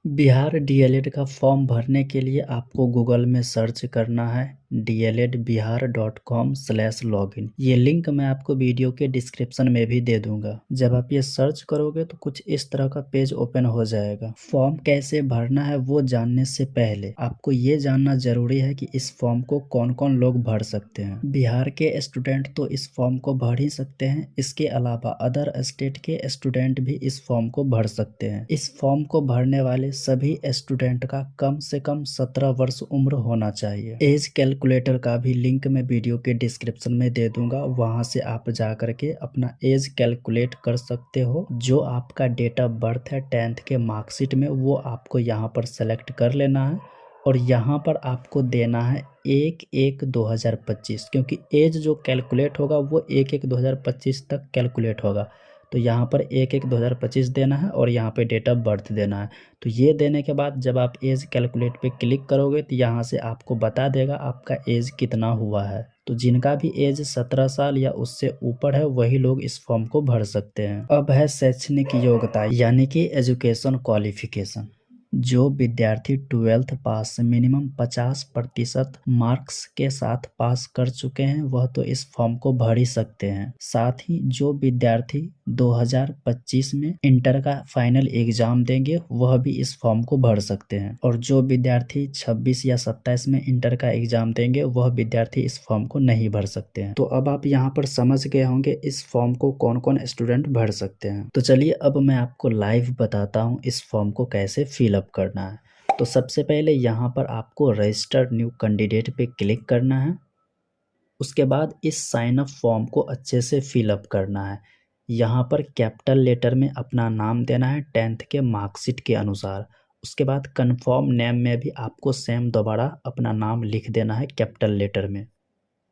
Bihar DElEd का form भरने के लिए आपको गूगल में सर्च करना है dledbihar.com/login। ये लिंक मैं आपको वीडियो के डिस्क्रिप्शन में भी दे दूंगा। जब आप ये सर्च करोगे तो कुछ इस तरह का पेज ओपन हो जाएगा। फॉर्म कैसे भरना है वो जानने से पहले आपको ये जानना जरूरी है कि इस फॉर्म को कौन कौन लोग भर सकते हैं। बिहार के स्टूडेंट तो इस फॉर्म को भर ही सकते हैं, इसके अलावा अदर स्टेट के स्टूडेंट भी इस फॉर्म को भर सकते हैं। इस फॉर्म को भरने वाले सभी स्टूडेंट का कम से कम 17 वर्ष उम्र होना चाहिए। एज कैलकुलेटर का भी लिंक मैं वीडियो के डिस्क्रिप्शन में दे दूंगा, वहां से आप जा करके अपना एज कैलकुलेट कर सकते हो। जो आपका डेट ऑफ बर्थ है 10th के मार्कशीट में, वो आपको यहाँ पर सेलेक्ट कर लेना है और यहाँ पर आपको देना है 1/1/2025, क्योंकि एज जो कैलकुलेट होगा वो 1/1/2025 तक कैलकुलेट होगा। तो यहाँ पर 1/1/2025 देना है और यहाँ पे डेट ऑफ बर्थ देना है। तो ये देने के बाद जब आप एज कैलकुलेट पे क्लिक करोगे तो यहाँ से आपको बता देगा आपका एज कितना हुआ है। तो जिनका भी एज 17 साल या उससे ऊपर है वही लोग इस फॉर्म को भर सकते हैं। अब है शैक्षणिक योग्यता यानी कि एजुकेशन क्वालिफिकेशन। जो विद्यार्थी 12th पास मिनिमम 50% मार्क्स के साथ पास कर चुके हैं वह तो इस फॉर्म को भर ही सकते हैं। साथ ही जो विद्यार्थी 2025 में इंटर का फाइनल एग्जाम देंगे वह भी इस फॉर्म को भर सकते हैं, और जो विद्यार्थी 26 या 27 में इंटर का एग्जाम देंगे वह विद्यार्थी इस फॉर्म को नहीं भर सकते हैं। तो अब आप यहाँ पर समझ गए होंगे इस फॉर्म को कौन कौन स्टूडेंट भर सकते हैं। तो चलिए अब मैं आपको लाइव बताता हूँ इस फॉर्म को कैसे फिलअप करना है। तो सबसे पहले यहाँ पर आपको रजिस्टर न्यू कैंडिडेट पे क्लिक करना है। उसके बाद इस साइन अप फॉर्म को अच्छे से फिलअप करना है। यहाँ पर कैपिटल लेटर में अपना नाम देना है 10th के मार्कशीट के अनुसार। उसके बाद कन्फर्म नेम में भी आपको सेम दोबारा अपना नाम लिख देना है कैपिटल लेटर में।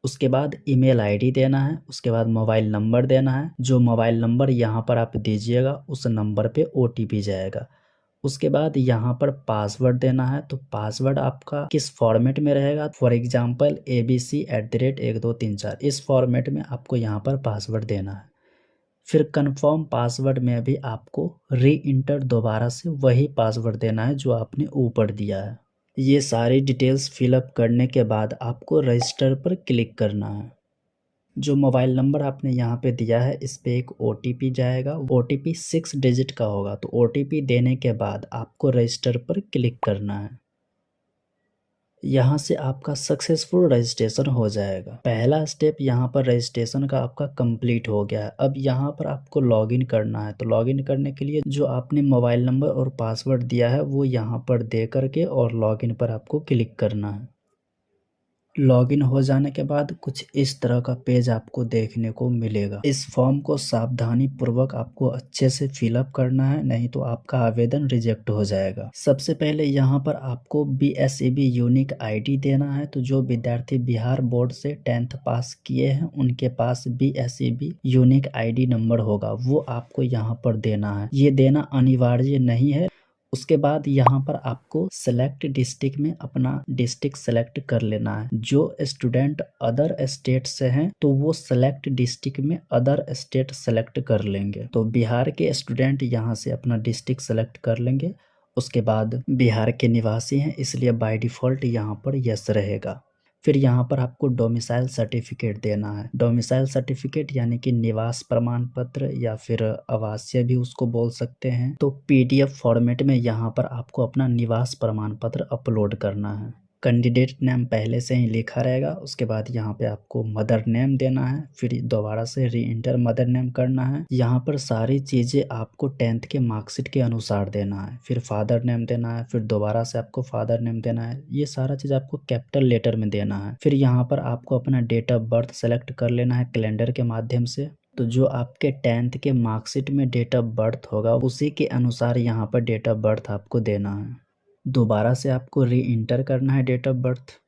उसके बाद ईमेल आईडी देना है। उसके बाद मोबाइल नंबर देना है। जो मोबाइल नंबर यहाँ पर आप दीजिएगा उस नंबर पे ओटीपी जाएगा। उसके बाद यहाँ पर पासवर्ड देना है। तो पासवर्ड आपका किस फॉर्मेट में रहेगा, फॉर एग्जाम्पल abc@1234, इस फॉर्मेट में आपको यहाँ पर पासवर्ड देना है। फिर कंफर्म पासवर्ड में भी आपको री इंटर दोबारा से वही पासवर्ड देना है जो आपने ऊपर दिया है। ये सारी डिटेल्स फिलअप करने के बाद आपको रजिस्टर पर क्लिक करना है। जो मोबाइल नंबर आपने यहाँ पे दिया है इस पे एक ओटीपी जाएगा। ओटीपी 6 डिजिट का होगा। तो ओटीपी देने के बाद आपको रजिस्टर पर क्लिक करना है। यहाँ से आपका सक्सेसफुल रजिस्ट्रेशन हो जाएगा। पहला स्टेप यहाँ पर रजिस्ट्रेशन का आपका कंप्लीट हो गया है। अब यहाँ पर आपको लॉगिन करना है। तो लॉगिन करने के लिए जो आपने मोबाइल नंबर और पासवर्ड दिया है वो यहाँ पर दे करके और लॉगिन पर आपको क्लिक करना है। लॉगिन हो जाने के बाद कुछ इस तरह का पेज आपको देखने को मिलेगा। इस फॉर्म को सावधानी पूर्वक आपको अच्छे से फिलअप करना है, नहीं तो आपका आवेदन रिजेक्ट हो जाएगा। सबसे पहले यहाँ पर आपको BSEB यूनिक आईडी देना है। तो जो विद्यार्थी बिहार बोर्ड से 10th पास किए हैं उनके पास BSEB यूनिक आईडी नंबर होगा, वो आपको यहाँ पर देना है। ये देना अनिवार्य नहीं है। उसके बाद यहाँ पर आपको सेलेक्ट डिस्ट्रिक्ट में अपना डिस्ट्रिक्ट सेलेक्ट कर लेना है। जो स्टूडेंट अदर स्टेट से हैं तो वो सेलेक्ट डिस्ट्रिक्ट में अदर स्टेट सेलेक्ट कर लेंगे। तो बिहार के स्टूडेंट यहाँ से अपना डिस्ट्रिक्ट सेलेक्ट कर लेंगे। उसके बाद बिहार के निवासी हैं इसलिए बाय डिफ़ॉल्ट यहाँ पर यस रहेगा। फिर यहाँ पर आपको डोमिसाइल सर्टिफिकेट देना है। डोमिसाइल सर्टिफिकेट यानी कि निवास प्रमाण पत्र या फिर आवासीय भी उसको बोल सकते हैं। तो PDF फॉर्मेट में यहाँ पर आपको अपना निवास प्रमाण पत्र अपलोड करना है। कैंडिडेट नेम पहले से ही लिखा रहेगा। उसके बाद यहाँ पे आपको मदर नेम देना है। फिर दोबारा से री इंटर मदर नेम करना है। यहाँ पर सारी चीज़ें आपको 10th के मार्कशीट के अनुसार देना है। फिर फादर नेम देना है। फिर दोबारा से आपको फादर नेम देना है। ये सारा चीज़ आपको कैपिटल लेटर में देना है। फिर यहाँ पर आपको अपना डेट ऑफ बर्थ सेलेक्ट कर लेना है कैलेंडर के माध्यम से। तो जो आपके 10th के मार्कशीट में डेट ऑफ बर्थ होगा उसी के अनुसार यहाँ पर डेट ऑफ बर्थ आपको देना है। दोबारा से आपको री इंटर करना है डेट ऑफ बर्थ।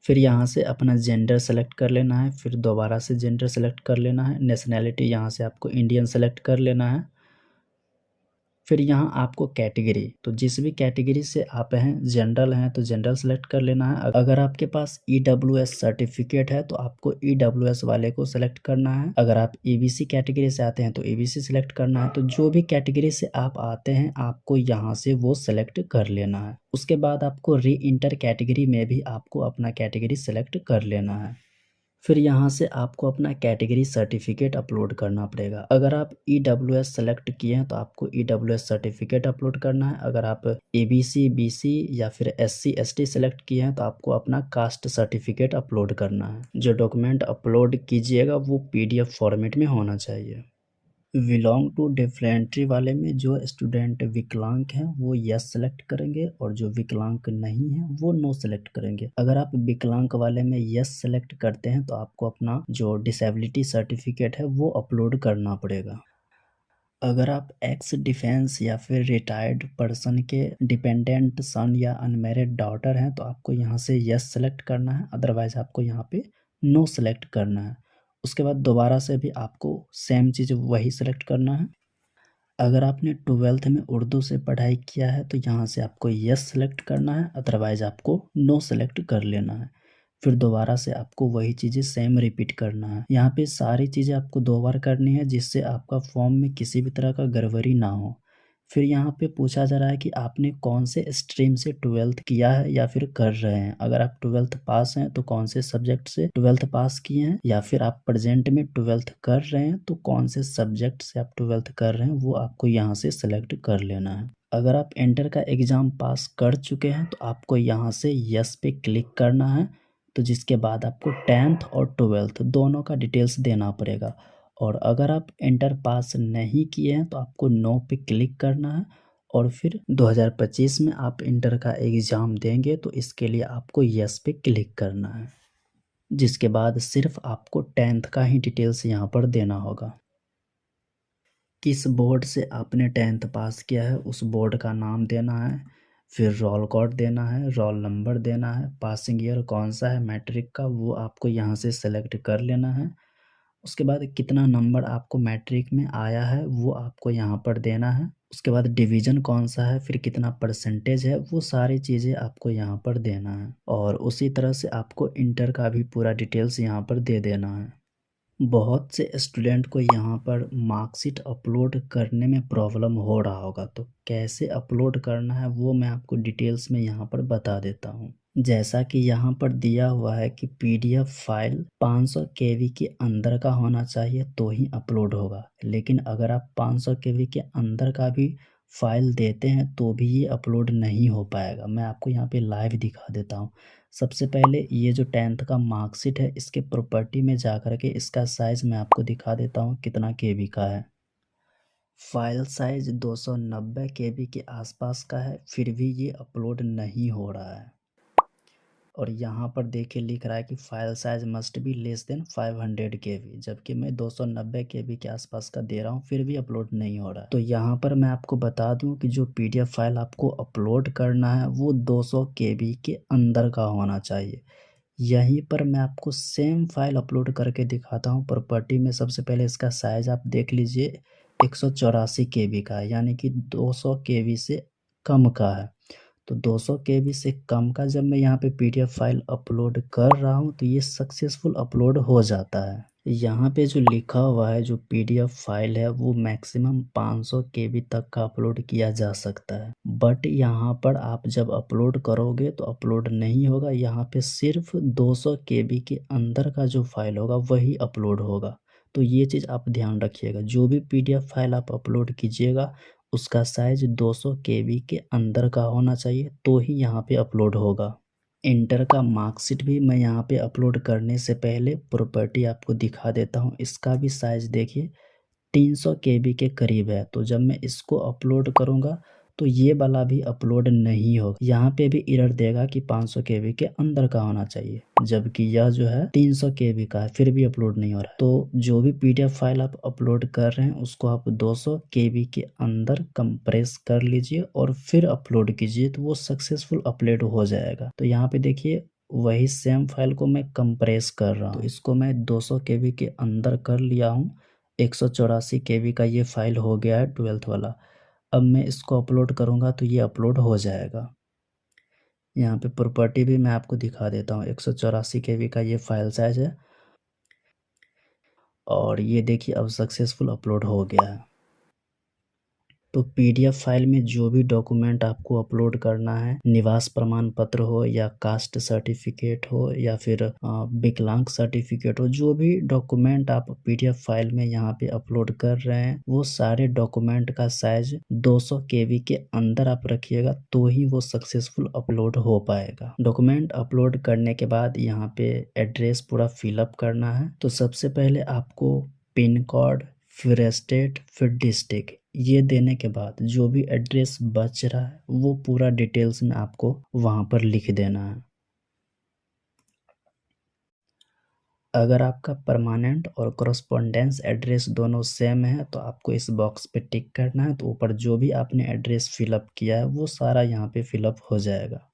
फिर यहाँ से अपना जेंडर सेलेक्ट कर लेना है। फिर दोबारा से जेंडर सेलेक्ट कर लेना है। नेशनैलिटी यहाँ से आपको इंडियन सेलेक्ट कर लेना है। फिर यहाँ आपको कैटेगरी, तो जिस भी कैटेगरी से आप हैं, जनरल हैं तो जनरल सेलेक्ट कर लेना है। अगर आपके पास EWS सर्टिफिकेट है तो आपको EWS वाले को सेलेक्ट करना है। अगर आप EBC कैटेगरी से आते हैं तो EBC सेलेक्ट करना है। तो जो भी कैटेगरी से आप आते हैं आपको यहाँ से वो सेलेक्ट कर लेना है। उसके बाद आपको री इंटर कैटेगरी में भी आपको अपना कैटेगरी सेलेक्ट कर लेना है। फिर यहाँ से आपको अपना कैटेगरी सर्टिफिकेट अपलोड करना पड़ेगा। अगर आप EWS सेलेक्ट किए हैं तो आपको EWS सर्टिफिकेट अपलोड करना है। अगर आप ABC BC या फिर SC ST सेलेक्ट किए हैं तो आपको अपना कास्ट सर्टिफिकेट अपलोड करना है। जो डॉक्यूमेंट अपलोड कीजिएगा वो PDF फॉर्मेट में होना चाहिए। बिलोंग टू डिफरेंट्री वाले में जो स्टूडेंट विकलांग हैं वो यस सेलेक्ट करेंगे और जो विकलांग नहीं है वो नो सेलेक्ट करेंगे। अगर आप विकलांग वाले में यस सेलेक्ट करते हैं तो आपको अपना जो डिसेबिलिटी सर्टिफिकेट है वो अपलोड करना पड़ेगा। अगर आप एक्स डिफेंस या फिर रिटायर्ड पर्सन के डिपेंडेंट सन या अनमैरिड डॉटर हैं तो आपको यहाँ से यस सेलेक्ट करना है, अदरवाइज आपको यहाँ पे नो सेलेक्ट करना है। उसके बाद दोबारा से भी आपको सेम चीज़ वही सेलेक्ट करना है। अगर आपने 12th में उर्दू से पढ़ाई किया है तो यहाँ से आपको यस सेलेक्ट करना है, अदरवाइज आपको नो सेलेक्ट कर लेना है। फिर दोबारा से आपको वही चीज़ें सेम रिपीट करना है। यहाँ पे सारी चीज़ें आपको 2 बार करनी है जिससे आपका फॉर्म में किसी भी तरह का गड़बड़ी ना हो। फिर यहाँ पे पूछा जा रहा है कि आपने कौन से स्ट्रीम से 12th किया है या फिर कर रहे हैं। अगर आप 12th पास हैं तो कौन से सब्जेक्ट से 12th पास किए हैं, या फिर आप प्रेजेंट में 12th कर रहे हैं तो कौन से सब्जेक्ट से आप 12th कर रहे हैं वो आपको यहाँ से सेलेक्ट कर लेना है। अगर आप इंटर का एग्ज़ाम पास कर चुके हैं तो आपको यहाँ से यस पे क्लिक करना है। तो जिसके बाद आपको 10th और 12th दोनों का डिटेल्स देना पड़ेगा। और अगर आप इंटर पास नहीं किए हैं तो आपको नो पे क्लिक करना है और फिर 2025 में आप इंटर का एग्ज़ाम देंगे तो इसके लिए आपको यस पे क्लिक करना है। जिसके बाद सिर्फ आपको 10th का ही डिटेल्स यहाँ पर देना होगा। किस बोर्ड से आपने 10th पास किया है उस बोर्ड का नाम देना है, फिर रोल कोड देना है, रोल नंबर देना है, पासिंग ईयर कौन सा है मैट्रिक का वो आपको यहाँ से सेलेक्ट कर लेना है। उसके बाद कितना नंबर आपको मैट्रिक में आया है वो आपको यहाँ पर देना है। उसके बाद डिवीज़न कौन सा है, फिर कितना परसेंटेज है, वो सारी चीज़ें आपको यहाँ पर देना है। और उसी तरह से आपको इंटर का भी पूरा डिटेल्स यहाँ पर दे देना है। बहुत से स्टूडेंट को यहाँ पर मार्कशीट अपलोड करने में प्रॉब्लम हो रहा होगा, तो कैसे अपलोड करना है वो मैं आपको डिटेल्स में यहाँ पर बता देता हूँ। जैसा कि यहाँ पर दिया हुआ है कि PDF फाइल 500 KB के अंदर का होना चाहिए तो ही अपलोड होगा, लेकिन अगर आप 500 KB के अंदर का भी फाइल देते हैं तो भी ये अपलोड नहीं हो पाएगा। मैं आपको यहाँ पे लाइव दिखा देता हूँ। सबसे पहले ये जो 10th का मार्कशीट है इसके प्रॉपर्टी में जा कर के इसका साइज़ मैं आपको दिखा देता हूँ कितना KB का है। फाइल साइज़ 290 KB के आसपास का है, फिर भी ये अपलोड नहीं हो रहा है। और यहाँ पर देखिए लिख रहा है कि file size must be less than 500 KB, जबकि मैं 290 KB के आसपास का दे रहा हूँ फिर भी अपलोड नहीं हो रहा है। तो यहाँ पर मैं आपको बता दूँ कि जो PDF फाइल आपको अपलोड करना है वो 200 KB के अंदर का होना चाहिए। यहीं पर मैं आपको सेम फाइल अपलोड करके दिखाता हूँ। प्रॉपर्टी में सबसे पहले इसका साइज़ आप देख लीजिए 184 KB का है, यानी कि 200 KB से कम का है। तो 200 KB से कम का जब मैं यहाँ पे PDF फाइल अपलोड कर रहा हूँ तो ये सक्सेसफुल अपलोड हो जाता है। यहाँ पे जो लिखा हुआ है जो PDF फाइल है वो मैक्सिमम 500 KB तक का अपलोड किया जा सकता है, बट यहाँ पर आप जब अपलोड करोगे तो अपलोड नहीं होगा। यहाँ पे सिर्फ 200 KB के अंदर का जो फाइल होगा वही अपलोड होगा। तो ये चीज़ आप ध्यान रखिएगा, जो भी PDF फाइल आप अपलोड कीजिएगा उसका साइज़ 200 KB के अंदर का होना चाहिए तो ही यहाँ पे अपलोड होगा। इंटर का मार्कशीट भी मैं यहाँ पे अपलोड करने से पहले प्रॉपर्टी आपको दिखा देता हूँ। इसका भी साइज़ देखिए 300 KB के करीब है। तो जब मैं इसको अपलोड करूँगा तो ये वाला भी अपलोड नहीं होगा। यहाँ पे भी एरर देगा कि 500 KB के अंदर का होना चाहिए, जबकि यह जो है 300 KB का है फिर भी अपलोड नहीं हो रहा है। तो जो भी PDF फाइल आप अपलोड कर रहे हैं उसको आप 200 KB के अंदर कंप्रेस कर लीजिए और फिर अपलोड कीजिए तो वो सक्सेसफुल अपलोड हो जाएगा। तो यहाँ पे देखिए वही सेम फाइल को मैं कंप्रेस कर रहा हूँ, तो इसको मैं 200 KB के अंदर कर लिया हूँ। 184 KB का ये फाइल हो गया है 12th वाला। अब मैं इसको अपलोड करूँगा तो ये अपलोड हो जाएगा। यहाँ पे प्रॉपर्टी भी मैं आपको दिखा देता हूँ, 184 केबी का ये फ़ाइल साइज़ है और ये देखिए अब सक्सेसफुल अपलोड हो गया है। तो पीडीएफ फाइल में जो भी डॉक्यूमेंट आपको अपलोड करना है, निवास प्रमाण पत्र हो या कास्ट सर्टिफिकेट हो या फिर विकलांग सर्टिफिकेट हो, जो भी डॉक्यूमेंट आप पीडीएफ फाइल में यहाँ पे अपलोड कर रहे हैं, वो सारे डॉक्यूमेंट का साइज 200 केबी के अंदर आप रखिएगा तो ही वो सक्सेसफुल अपलोड हो पाएगा। डॉक्यूमेंट अपलोड करने के बाद यहाँ पे एड्रेस पूरा फिलअप करना है। तो सबसे पहले आपको पिन कोड, फिर स्टेट, फिर डिस्ट्रिक्ट, ये देने के बाद जो भी एड्रेस बच रहा है वो पूरा डिटेल्स में आपको वहाँ पर लिख देना है। अगर आपका परमानेंट और कॉरस्पॉन्डेंस एड्रेस दोनों सेम है तो आपको इस बॉक्स पे टिक करना है, तो ऊपर जो भी आपने एड्रेस फिलअप किया है वो सारा यहाँ पे फिलअप हो जाएगा।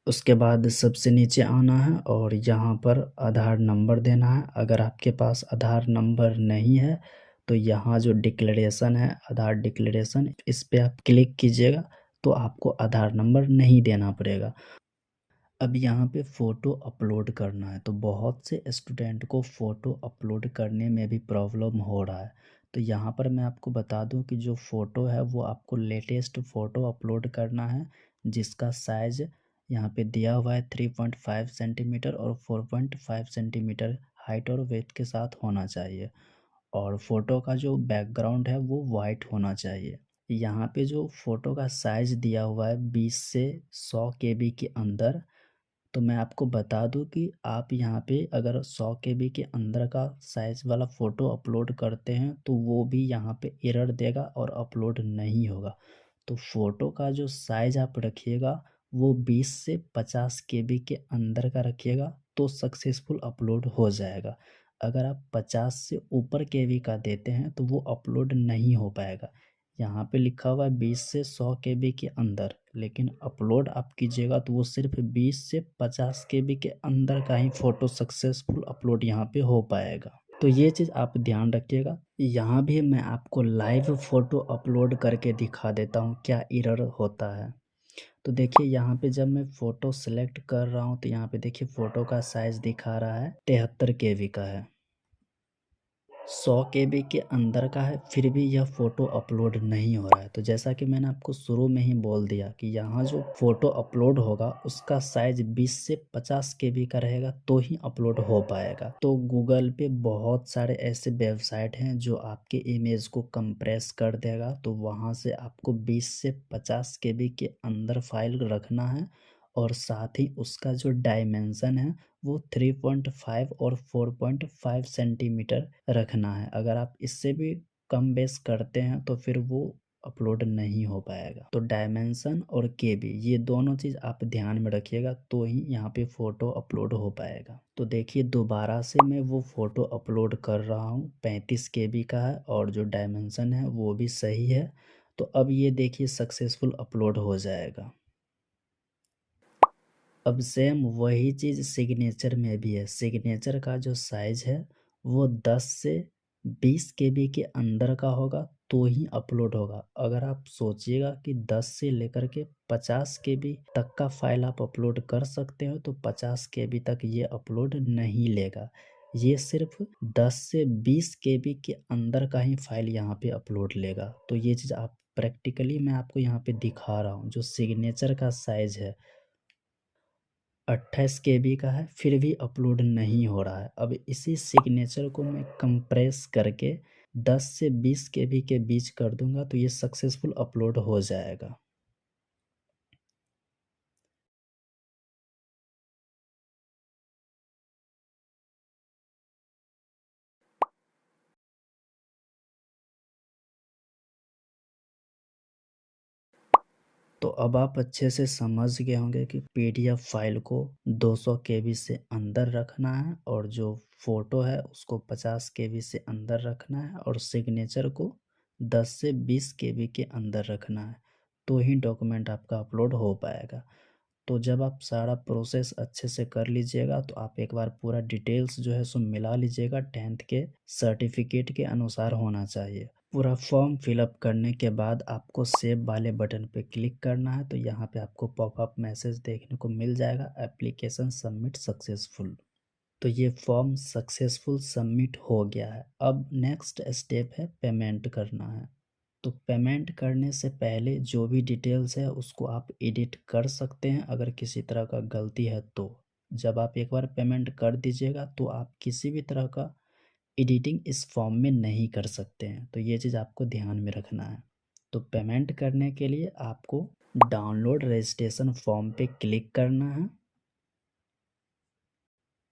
उसके बाद सबसे नीचे आना है और यहाँ पर आधार नंबर देना है। अगर आपके पास आधार नंबर नहीं है तो यहाँ जो डिक्लेरेशन है, आधार डिक्लेरेशन, इस पे आप क्लिक कीजिएगा तो आपको आधार नंबर नहीं देना पड़ेगा। अब यहाँ पे फ़ोटो अपलोड करना है, तो बहुत से स्टूडेंट को फ़ोटो अपलोड करने में भी प्रॉब्लम हो रहा है। तो यहाँ पर मैं आपको बता दूँ कि जो फ़ोटो है वो आपको लेटेस्ट फ़ोटो अपलोड करना है, जिसका साइज़ यहाँ पे दिया हुआ है 3.5 सेंटीमीटर और 4.5 सेंटीमीटर हाइट और वेट के साथ होना चाहिए। और फ़ोटो का जो बैकग्राउंड है वो वाइट होना चाहिए। यहाँ पे जो फ़ोटो का साइज़ दिया हुआ है 20 से 100 केबी के अंदर, तो मैं आपको बता दूं कि आप यहाँ पे अगर 100 केबी के अंदर का साइज़ वाला फ़ोटो अपलोड करते हैं तो वो भी यहाँ पे एरर देगा और अपलोड नहीं होगा। तो फ़ोटो का जो साइज़ आप रखिएगा वो 20 से 50 केबी के अंदर का रखिएगा तो सक्सेसफुल अपलोड हो जाएगा। अगर आप 50 से ऊपर केबी का देते हैं तो वो अपलोड नहीं हो पाएगा। यहाँ पे लिखा हुआ है 20 से 100 केबी के अंदर, लेकिन अपलोड आप कीजिएगा तो वो सिर्फ 20 से 50 केबी के अंदर का ही फ़ोटो सक्सेसफुल अपलोड यहाँ पे हो पाएगा। तो ये चीज़ आप ध्यान रखिएगा। यहाँ भी मैं आपको लाइव फ़ोटो अपलोड करके दिखा देता हूँ क्या एरर होता है। तो देखिए यहाँ पे जब मैं फ़ोटो सेलेक्ट कर रहा हूँ तो यहाँ पे देखिए फ़ोटो का साइज़ दिखा रहा है 73 केबी का है। 100 केबी के अंदर का है, फिर भी यह फ़ोटो अपलोड नहीं हो रहा है। तो जैसा कि मैंने आपको शुरू में ही बोल दिया कि यहाँ जो फ़ोटो अपलोड होगा उसका साइज़ 20 से 50 केबी का रहेगा तो ही अपलोड हो पाएगा। तो गूगल पे बहुत सारे ऐसे वेबसाइट हैं जो आपके इमेज को कंप्रेस कर देगा, तो वहाँ से आपको 20 से 50 केबी के अंदर फाइल रखना है और साथ ही उसका जो डायमेंशन है वो 3.5 और 4.5 सेंटीमीटर रखना है। अगर आप इससे भी कम बेस करते हैं तो फिर वो अपलोड नहीं हो पाएगा। तो डायमेंशन और केबी ये दोनों चीज़ आप ध्यान में रखिएगा तो ही यहाँ पे फ़ोटो अपलोड हो पाएगा। तो देखिए दोबारा से मैं वो फ़ोटो अपलोड कर रहा हूँ, 35 केबी का है और जो डायमेंशन है वो भी सही है। तो अब ये देखिए सक्सेसफुल अपलोड हो जाएगा। अब सेम वही चीज़ सिग्नेचर में भी है। सिग्नेचर का जो साइज़ है वो 10 से 20 केबी के अंदर का होगा तो ही अपलोड होगा। अगर आप सोचिएगा कि 10 से लेकर के 50 केबी तक का फ़ाइल आप अपलोड कर सकते हो तो 50 केबी तक ये अपलोड नहीं लेगा। ये सिर्फ 10 से 20 केबी के अंदर का ही फ़ाइल यहाँ पे अपलोड लेगा। तो ये चीज़ आप प्रैक्टिकली मैं आपको यहाँ पे दिखा रहा हूँ। जो सिग्नेचर का साइज़ है 28 केबी का है, फिर भी अपलोड नहीं हो रहा है। अब इसी सिग्नेचर को मैं कंप्रेस करके 10 से 20 केबी के बीच कर दूंगा तो ये सक्सेसफुल अपलोड हो जाएगा। तो अब आप अच्छे से समझ गए होंगे कि पीडीएफ फाइल को 200 केबी से अंदर रखना है और जो फ़ोटो है उसको 50 केबी से अंदर रखना है और सिग्नेचर को 10 से 20 केबी के अंदर रखना है तो ही डॉक्यूमेंट आपका अपलोड हो पाएगा। तो जब आप सारा प्रोसेस अच्छे से कर लीजिएगा तो आप एक बार पूरा डिटेल्स जो है सो मिला लीजिएगा, 10th के सर्टिफिकेट के अनुसार होना चाहिए। पूरा फॉर्म फिलअप करने के बाद आपको सेव वाले बटन पे क्लिक करना है। तो यहाँ पे आपको पॉपअप मैसेज देखने को मिल जाएगा, एप्लीकेशन सबमिट सक्सेसफुल। तो ये फॉर्म सक्सेसफुल सबमिट हो गया है। अब नेक्स्ट स्टेप है पेमेंट करना है। तो पेमेंट करने से पहले जो भी डिटेल्स है उसको आप एडिट कर सकते हैं अगर किसी तरह का गलती है तो। जब आप एक बार पेमेंट कर दीजिएगा तो आप किसी भी तरह का एडिटिंग इस फॉर्म में नहीं कर सकते हैं। तो ये चीज़ आपको ध्यान में रखना है। तो पेमेंट करने के लिए आपको डाउनलोड रजिस्ट्रेशन फॉर्म पे क्लिक करना है।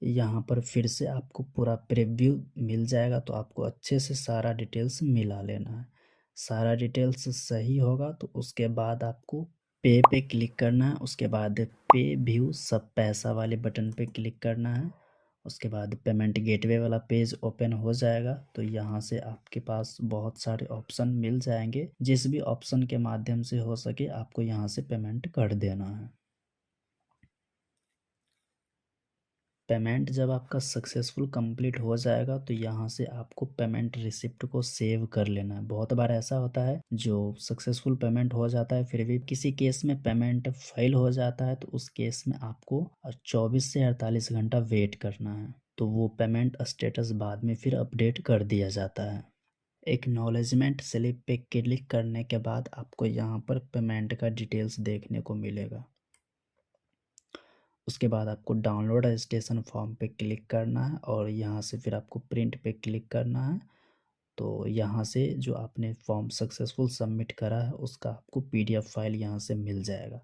यहाँ पर फिर से आपको पूरा प्रीव्यू मिल जाएगा, तो आपको अच्छे से सारा डिटेल्स मिला लेना है। सारा डिटेल्स सही होगा तो उसके बाद आपको पे पे क्लिक करना है। उसके बाद पे व्यू सब पैसा वाले बटन पे क्लिक करना है। उसके बाद पेमेंट गेटवे वाला पेज ओपन हो जाएगा। तो यहाँ से आपके पास बहुत सारे ऑप्शन मिल जाएंगे, जिस भी ऑप्शन के माध्यम से हो सके आपको यहाँ से पेमेंट कर देना है। पेमेंट जब आपका सक्सेसफुल कंप्लीट हो जाएगा तो यहाँ से आपको पेमेंट रिसिप्ट को सेव कर लेना है। बहुत बार ऐसा होता है जो सक्सेसफुल पेमेंट हो जाता है फिर भी किसी केस में पेमेंट फेल हो जाता है, तो उस केस में आपको 24 से 48 घंटा वेट करना है। तो वो पेमेंट स्टेटस बाद में फिर अपडेट कर दिया जाता है। एक्नॉलेजमेंट स्लिप पे क्लिक करने के बाद आपको यहाँ पर पेमेंट का डिटेल्स देखने को मिलेगा। उसके बाद आपको डाउनलोड रजिस्ट्रेशन फॉर्म पे क्लिक करना है और यहाँ से फिर आपको प्रिंट पे क्लिक करना है। तो यहाँ से जो आपने फॉर्म सक्सेसफुल सबमिट करा है उसका आपको पीडीएफ फाइल यहाँ से मिल जाएगा।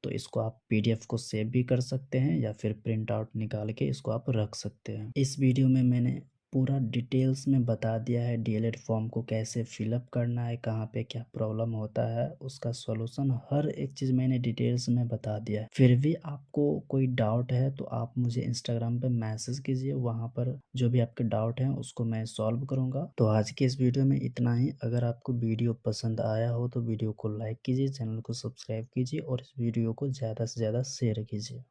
तो इसको आप पीडीएफ को सेव भी कर सकते हैं या फिर प्रिंट आउट निकाल के इसको आप रख सकते हैं। इस वीडियो में मैंने पूरा डिटेल्स में बता दिया है डीएलएड फॉर्म को कैसे फिलअप करना है, कहाँ पे क्या प्रॉब्लम होता है, उसका सॉल्यूशन हर एक चीज़ मैंने डिटेल्स में बता दिया है। फिर भी आपको कोई डाउट है तो आप मुझे इंस्टाग्राम पे मैसेज कीजिए, वहाँ पर जो भी आपके डाउट हैं उसको मैं सॉल्व करूँगा। तो आज की इस वीडियो में इतना ही। अगर आपको वीडियो पसंद आया हो तो वीडियो को लाइक कीजिए, चैनल को सब्सक्राइब कीजिए और इस वीडियो को ज़्यादा से ज़्यादा शेयर कीजिए।